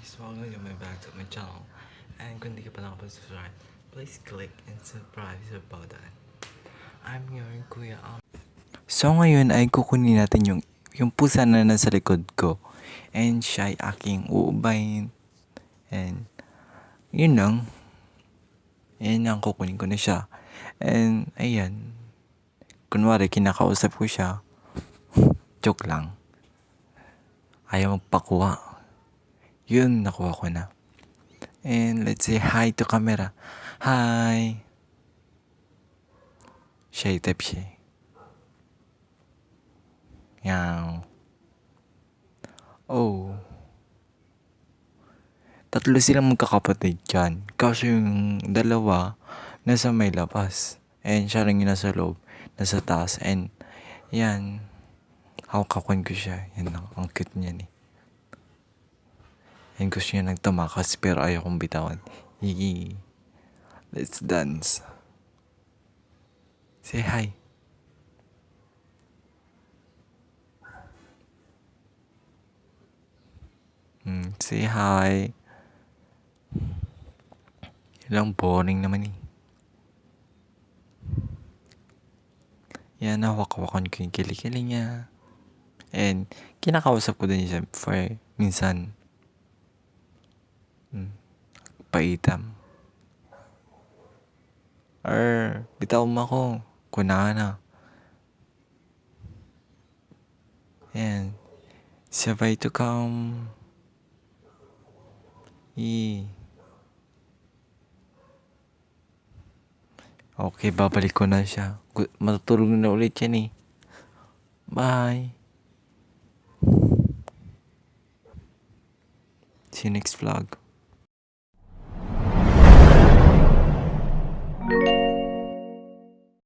guys, welcome to my back to my channel. And kung di ka pa nakapag-subscribe, please click and subscribe sa button. I'm your Kuya So ngayon ay kukunin natin yung pusa na nasa likod ko. And siya ay aking uubayin. And yun lang. Yan ang kukunin ko na siya. And ayan. Kunwari kinakausap ko siya. Joke lang. Ayaw magpakuha. Yun, nakuha ko na. And let's say hi to camera. Hi! Shy type siya. Yang. Oh. Tatlo silang magkakapatid dyan. Kaso yung dalawa, nasa may labas. And siya lang yung nasa loob. Nasa taas. And yan. Hawakakuan ko siya. Yan lang. Ang cute niya ni. And gusto niya nagtamakas pero ayaw kong bitawan. Higi. Let's dance. Say hi. Say hi. Ilang boring naman eh. Yan, hawak-hawakan ko yung kilikili niya. And kinakausap ko din siya for minsan. Paitam. Or bitaw mo ako. Kunahan na. Yan. Sabay to come. Okay, babalik ko na siya. Matutulog na ulit yan eh. Bye. See you next vlog.